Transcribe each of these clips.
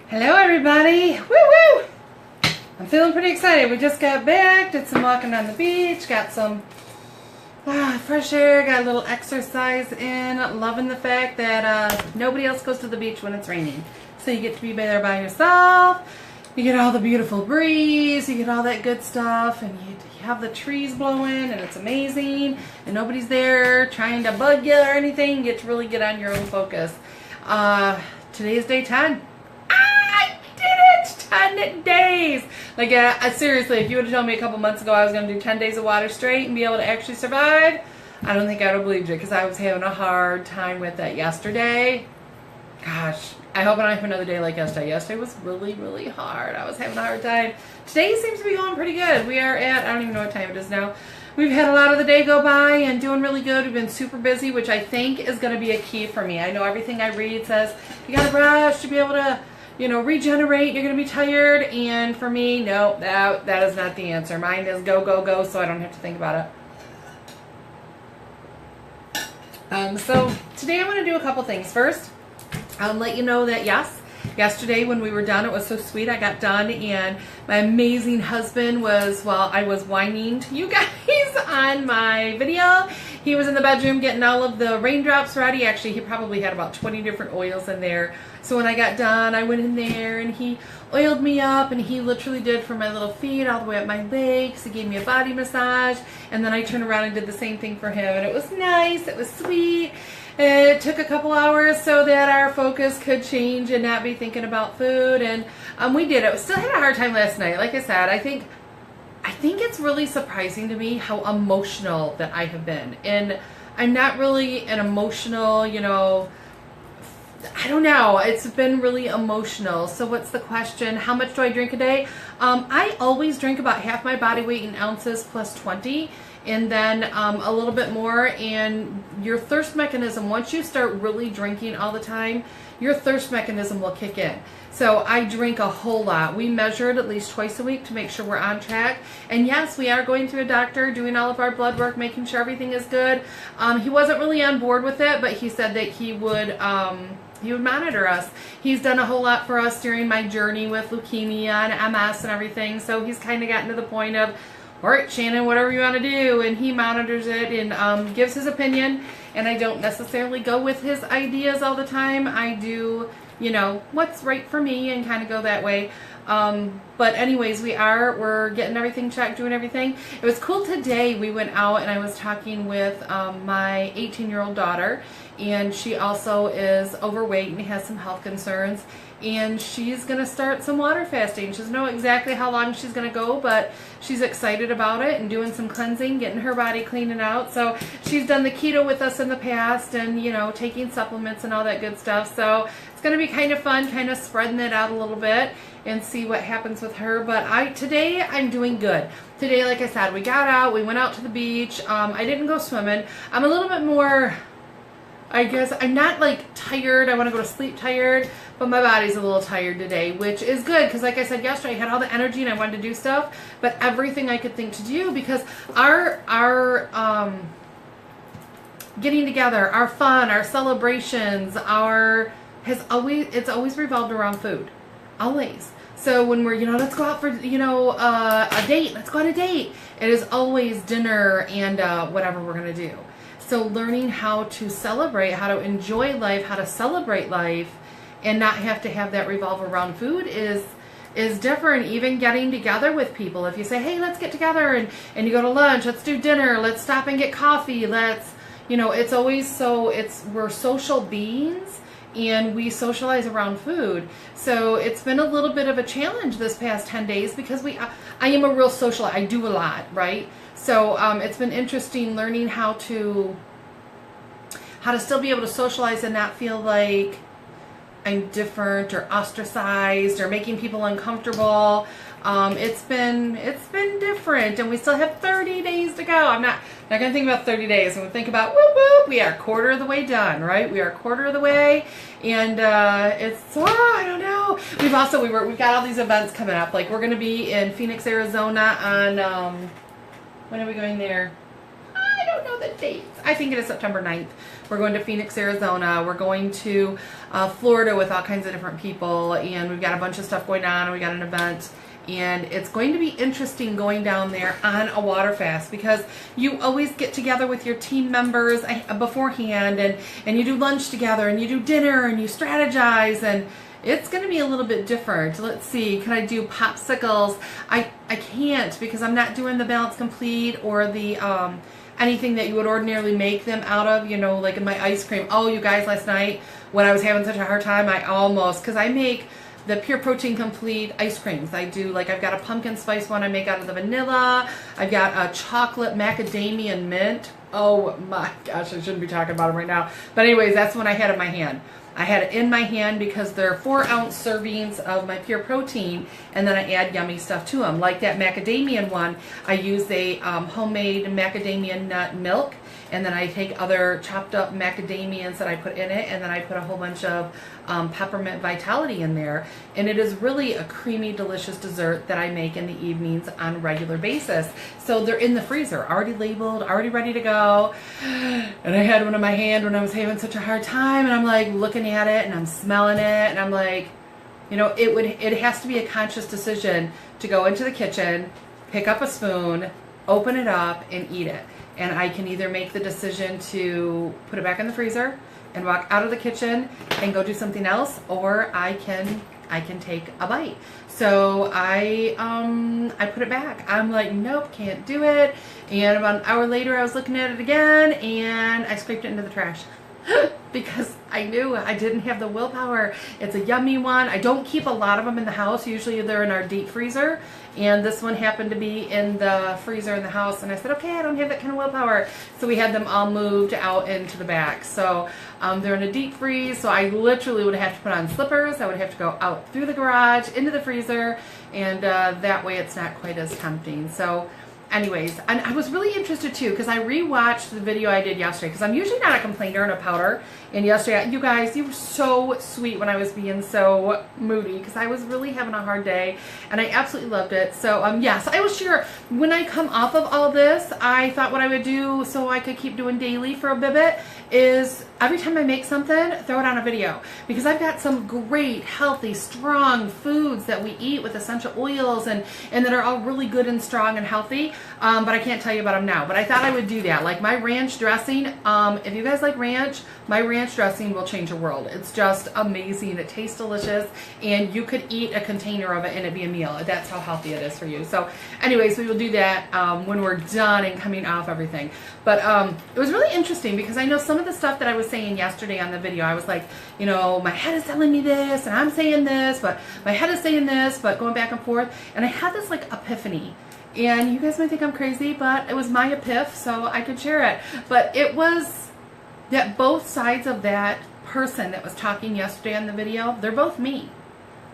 Hello everybody! Woo woo! I'm feeling pretty excited. We just got back, did some walking on the beach, got some fresh air, got a little exercise in. Loving the fact that nobody else goes to the beach when it's raining. So you get to be there by yourself, you get all the beautiful breeze, you get all that good stuff, and you have the trees blowing, and it's amazing, and nobody's there trying to bug you or anything. You get to really get on your own focus. Today is day 10. 10 days! Like, seriously, if you would have told me a couple months ago I was going to do 10 days of water straight and be able to actually survive, I don't think I would have believed you, because I was having a hard time with that yesterday. Gosh, I hope I don't have another day like yesterday. Yesterday was really, really hard. I was having a hard time. Today seems to be going pretty good. We are at, I don't even know what time it is now. We've had a lot of the day go by and doing really good. We've been super busy, which I think is going to be a key for me. I know everything I read says you got to brush to be able to, regenerate. You're going to be tired. And for me, no, that is not the answer. Mine is go, go, go, so I don't have to think about it. So today I want to do a couple things. First, I'll let you know that, yes, yesterday when we were done, it was so sweet. I got done and my amazing husband was, I was whining to you guys on my video. He was in the bedroom getting all of the raindrops ready. Actually, he probably had about 20 different oils in there. So when I got done, I went in there and he oiled me up, and he literally did from my little feet all the way up my legs. He gave me a body massage, and then I turned around and did the same thing for him. And it was nice. It was sweet. It took a couple hours so that our focus could change and not be thinking about food. And we did it. We still had a hard time last night. Like I said, I think it's really surprising to me how emotional that I have been. And I'm not really an emotional, I don't know. It's been really emotional. So what's the question? How much do I drink a day? I always drink about half my body weight in ounces plus 20. And then a little bit more. And your thirst mechanism, once you start really drinking all the time, your thirst mechanism will kick in. So I drink a whole lot. We measure it at least twice a week to make sure we're on track. And yes, we are going to a doctor, doing all of our blood work, making sure everything is good. He wasn't really on board with it, but he said that he would monitor us. He's done a whole lot for us during my journey with leukemia and MS and everything. So he's kind of gotten to the point of, all right, Shannon, whatever you want to do. And he monitors it and gives his opinion. And I don't necessarily go with his ideas all the time. I do, what's right for me and kind of go that way. But anyways, we're getting everything checked, doing everything. It was cool today. We went out and I was talking with my 18-year-old daughter, and she also is overweight and has some health concerns. And she's going to start some water fasting. She doesn't know exactly how long she's going to go, but she's excited about it and doing some cleansing, getting her body cleaning out. So she's done the keto with us in the past and, taking supplements and all that good stuff. So it's going to be kind of fun, kind of spreading it out a little bit and see what happens with her. But today I'm doing good. Today, like I said, we got out, we went out to the beach. I didn't go swimming. I'm a little bit more, I guess, I'm not like tired. I want to go to sleep tired, but my body's a little tired today, which is good because like I said yesterday, I had all the energy and I wanted to do stuff, but everything I could think to do, because our getting together, our fun, our celebrations, it's always revolved around food. Always. So when we're, let's go out for, a date, let's go on a date. It is always dinner and whatever we're going to do. So learning how to celebrate, how to enjoy life, how to celebrate life, and not have to have that revolve around food is different. Even getting together with people. If you say, hey, let's get together and you go to lunch, let's do dinner, let's stop and get coffee, it's always we're social beings and we socialize around food. So it's been a little bit of a challenge this past 10 days because I am a real socialite. I do a lot, right? So it's been interesting learning how to still be able to socialize and not feel like I'm different or ostracized or making people uncomfortable. It's been different, and we still have 30 days to go. I'm not going to think about 30 days. I'm going to think about whoop whoop. We are a quarter of the way done, right? We are a quarter of the way, and I don't know. We've got all these events coming up. Like we're going to be in Phoenix, Arizona on when are we going there? I don't know the dates. I think it is September 9th. We're going to Phoenix, Arizona. We're going to Florida with all kinds of different people, and we've got a bunch of stuff going on, and we got an event. And it's going to be interesting going down there on a water fast, because you always get together with your team members beforehand, and you do lunch together, and you do dinner, and you strategize, and it's going to be a little bit different. Let's see, can I do popsicles? I can't, because I'm not doing the Balance Complete or the anything that you would ordinarily make them out of, you know, like in my ice cream. Oh, you guys, last night when I was having such a hard time, because I make the Pure Protein Complete ice creams. I do, like, I've got a pumpkin spice one I make out of the vanilla. I've got a chocolate macadamia and mint. Oh my gosh, I shouldn't be talking about them right now. But anyways, that's when I had it in my hand. I had it in my hand because they're 4-ounce servings of my Pure Protein, and then I add yummy stuff to them. Like that macadamia one, I use a homemade macadamia nut milk, and then I take other chopped up macadamias that I put in it, and then I put a whole bunch of peppermint vitality in there. And it is really a creamy, delicious dessert that I make in the evenings on a regular basis. So they're in the freezer, already labeled, already ready to go. And I had one in my hand when I was having such a hard time, and I'm like looking at it, and I'm smelling it, and I'm like, you know, it has to be a conscious decision to go into the kitchen, pick up a spoon, open it up, and eat it. And I can either make the decision to put it back in the freezer and walk out of the kitchen and go do something else, or I can take a bite. So I put it back. I'm like, nope, can't do it. And about an hour later, I was looking at it again, and I scraped it into the trash because I knew I didn't have the willpower. It's a yummy one. I don't keep a lot of them in the house. Usually they're in our deep freezer, and this one happened to be in the freezer in the house, and I said, okay, I don't have that kind of willpower. So we had them all moved out into the back. So they're in a deep freeze, so I literally would have to put on slippers. I would have to go out through the garage into the freezer, and that way it's not quite as tempting. So anyways, and I was really interested too, because I rewatched the video I did yesterday, because I'm usually not a complainer and a pouter. And yesterday, you guys, you were so sweet when I was being so moody, because I was really having a hard day, and I absolutely loved it. So yes, I will share when I come off of all this. I thought what I would do so I could keep doing daily for a bit is every time I make something, throw it on a video, because I've got some great, healthy, strong foods that we eat with essential oils and that are all really good and strong and healthy, but I can't tell you about them now. But I thought I would do that. Like my ranch dressing, if you guys like ranch, my ranch dressing will change your world. It's just amazing. It tastes delicious, and you could eat a container of it and it'd be a meal. That's how healthy it is for you. So anyways, we will do that when we're done and coming off everything. But it was really interesting, because I know some of the stuff that I was saying yesterday on the video, I was like, you know, my head is telling me this, and I'm saying this, but my head is saying this, but going back and forth. And I had this like epiphany. And you guys might think I'm crazy, but it was my epiph, so I could share it. But it was that both sides of that person that was talking yesterday on the video, they're both me.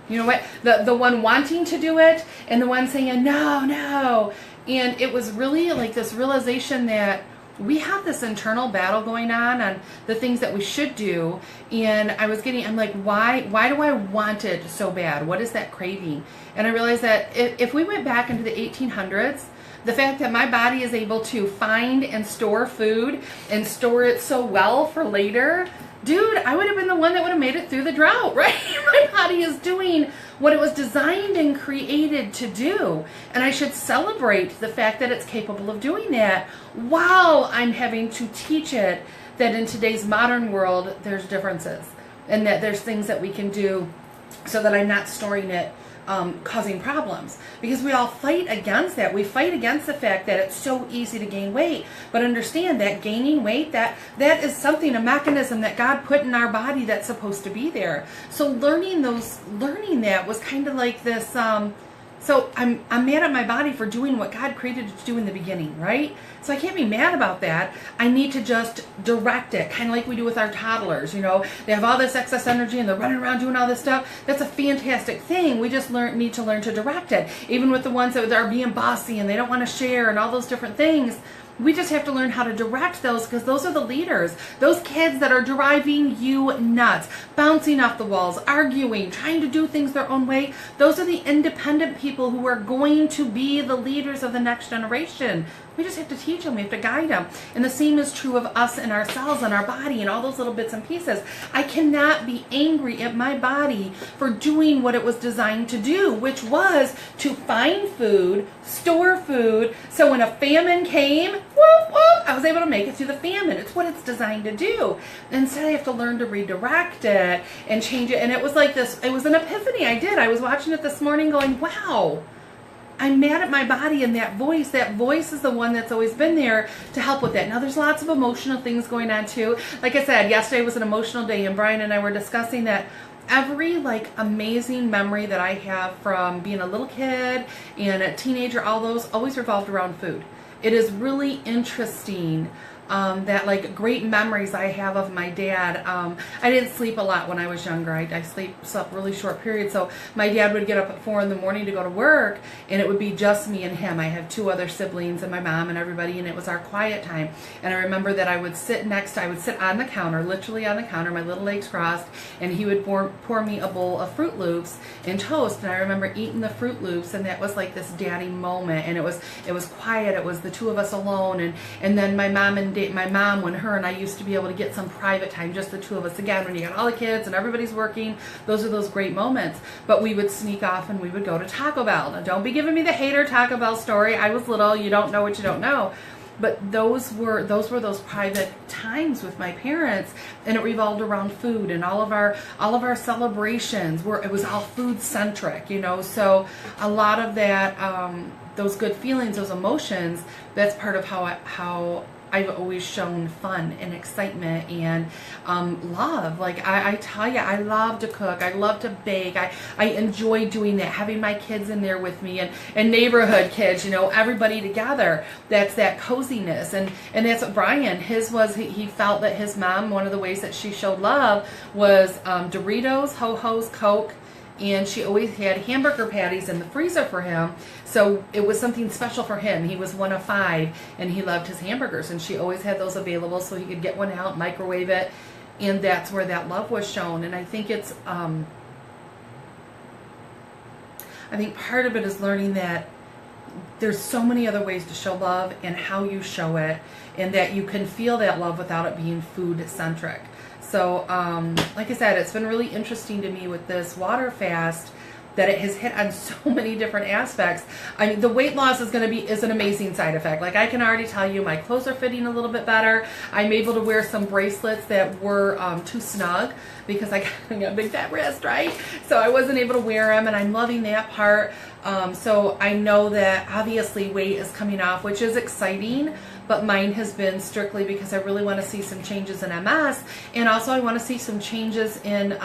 You know what? The one wanting to do it, and the one saying, no. And it was really like this realization that we have this internal battle going on the things that we should do. And I'm like, why do I want it so bad? What is that craving? And I realized that if we went back into the 1800s, the fact that my body is able to find and store food and store it so well for later, dude, I would have been the one that would have made it through the drought, right? My body is doing what it was designed and created to do. And I should celebrate the fact that it's capable of doing that, while I'm having to teach it that in today's modern world, there's differences, and that there's things that we can do so that I'm not storing it causing problems, because we all fight against that. We fight against the fact that it's so easy to gain weight, but understand that gaining weight, that is something, a mechanism that God put in our body that's supposed to be there. So learning that was kind of like this. So I'm mad at my body for doing what God created it to do in the beginning, right? So I can't be mad about that. I need to just direct it, kind of like we do with our toddlers. You know, they have all this excess energy and they're running around doing all this stuff. That's a fantastic thing. We just need to learn to direct it. Even with the ones that are being bossy and they don't want to share and all those different things, We just have to learn how to direct those, because those are the leaders. Those kids that are driving you nuts, bouncing off the walls, arguing, trying to do things their own way. Those are the independent people who are going to be the leaders of the next generation. We just have to teach them. We have to guide them. And the same is true of us and ourselves and our body and all those little bits and pieces. I cannot be angry at my body for doing what it was designed to do, which was to find food, store food, so when a famine came, whoop, whoop, I was able to make it through the famine. It's what it's designed to do. Instead, I have to learn to redirect it and change it. And it was like this, it was an epiphany I did. I was watching it this morning going, wow, I'm mad at my body, and that voice is the one that's always been there to help with that. Now, there's lots of emotional things going on too. Like I said, yesterday was an emotional day, and Brian and I were discussing that every amazing memory that I have from being a little kid and a teenager, all those always revolved around food. It is really interesting that great memories I have of my dad. I didn't sleep a lot when I was younger. I slept really short periods. So my dad would get up at 4 in the morning to go to work, and it would be just me and him. I have 2 other siblings and my mom and everybody, and it was our quiet time. And I remember that I would sit on the counter, literally on the counter, my little legs crossed, and he would pour me a bowl of Fruit Loops and toast. And I remember eating the Fruit Loops, and that was like this daddy moment. And it was quiet. It was the 2 of us alone. And then my mom, when her and I used to be able to get some private time, just the 2 of us. Again, when you got all the kids and everybody's working, those are those great moments. But we would sneak off and we would go to Taco Bell. Now, don't be giving me the hater Taco Bell story. I was little. You don't know what you don't know. But those were those private times with my parents, and it revolved around food, and all of our celebrations it was all food centric, So a lot of that, those good feelings, those emotions, that's part of how I've always shown fun and excitement and love. I tell you, I love to cook. I love to bake. I enjoy doing that, having my kids in there with me, and neighborhood kids, everybody together. That's that coziness. And that's what Brian, his was, he felt that his mom, one of the ways that she showed love was Doritos, Ho-Ho's, Coke, and she always had hamburger patties in the freezer for him. So it was something special for him. He was one of 5, and he loved his hamburgers, and she always had those available so he could get one out, microwave it, and that's where that love was shown. And I think it's, I think part of it is learning that there's so many other ways to show love and how you show it, and that you can feel that love without it being food-centric. So, like I said, it's been really interesting to me with this water fast that it has hit on so many different aspects. I mean, the weight loss is an amazing side effect. I can already tell you, my clothes are fitting a little bit better. I'm able to wear some bracelets that were too snug because I got a big fat wrist, right? So I wasn't able to wear them, and I'm loving that part. So I know that obviously weight is coming off, which is exciting, but mine has been strictly because I really want to see some changes in MS, and also I want to see some changes in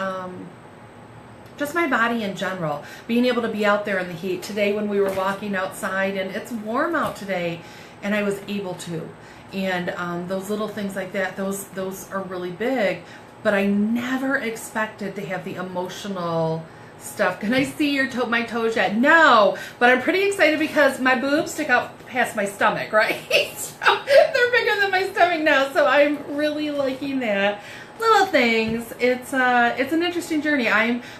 just my body in general, being able to be out there in the heat. Today when we were walking outside, and it's warm out today, and I was able to, and those little things like that, those are really big, but I never expected to have the emotional stuff. Can I see my toes yet? No, but I'm pretty excited because my boobs stick out past my stomach, right? So they're bigger than my stomach now, so I'm really liking that. Little things. It's an interesting journey.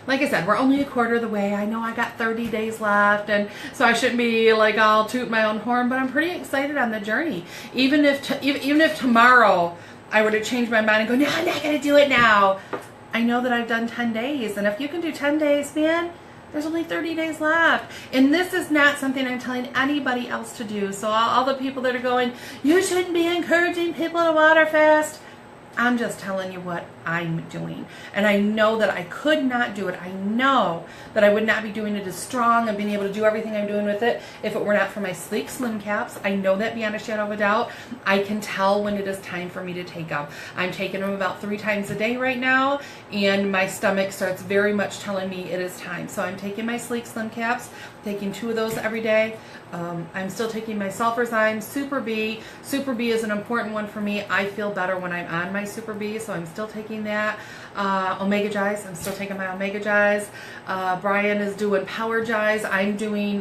Like I said, we're only a quarter of the way. I know I got 30 days left, and so I shouldn't be all toot my own horn, but I'm pretty excited on the journey. Even if tomorrow I were to change my mind and go, no, I'm not going to do it now, I know that I've done 10 days, and if you can do 10 days, man, there's only 30 days left. And this is not something I'm telling anybody else to do. So all the people that are going, you shouldn't be encouraging people to water fast, I'm just telling you what I'm doing. And I know that I could not do it. I know that I would not be doing it as strong and being able to do everything I'm doing with it if it were not for my Sleek Slim Caps. I know that beyond a shadow of a doubt. I can tell when it is time for me to take them. I'm taking them about 3 times a day right now, and my stomach starts very much telling me it is time. So I'm taking my Sleek Slim Caps, taking 2 of those every day. I'm still taking my Sulfurzyme Super B. Super B is an important one for me. I feel better when I'm on my Super B, so I'm still taking that. Omega Gize, I'm still taking my Omega Gize. Brian is doing Power Gize. I'm doing,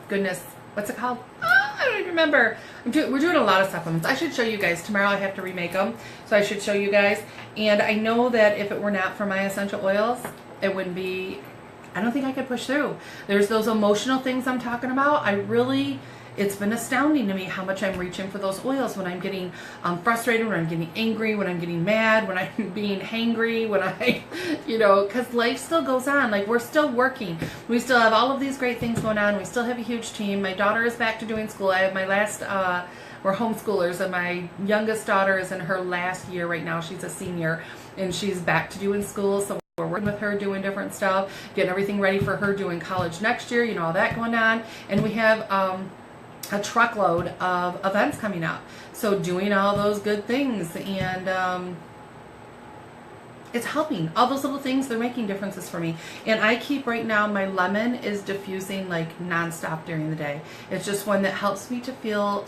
goodness, what's it called? I don't even remember. We're doing a lot of supplements. I should show you guys. Tomorrow I have to remake them, so I should show you guys. And I know that if it were not for my essential oils, it wouldn't be, I don't think I could push through. There's those emotional things I'm talking about. It's been astounding to me how much I'm reaching for those oils when I'm getting frustrated, when I'm getting angry, when I'm getting mad, when I'm being hangry, when I, because life still goes on. Like, we're still working. We still have all of these great things going on. We still have a huge team. My daughter is back to doing school. I have my last, we're homeschoolers, and my youngest daughter is in her last year right now. She's a senior, and she's back to doing school. So we're working with her, doing different stuff, getting everything ready for her doing college next year, all that going on. And we have, a truckload of events coming up. So doing all those good things, and it's helping. All those little things, they're making differences for me. And I keep right now, my lemon is diffusing like nonstop during the day. It's just one that helps me to feel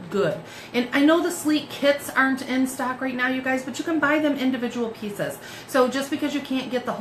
good. And I know the sleep kits aren't in stock right now, you guys, but you can buy them individual pieces. So just because you can't get the whole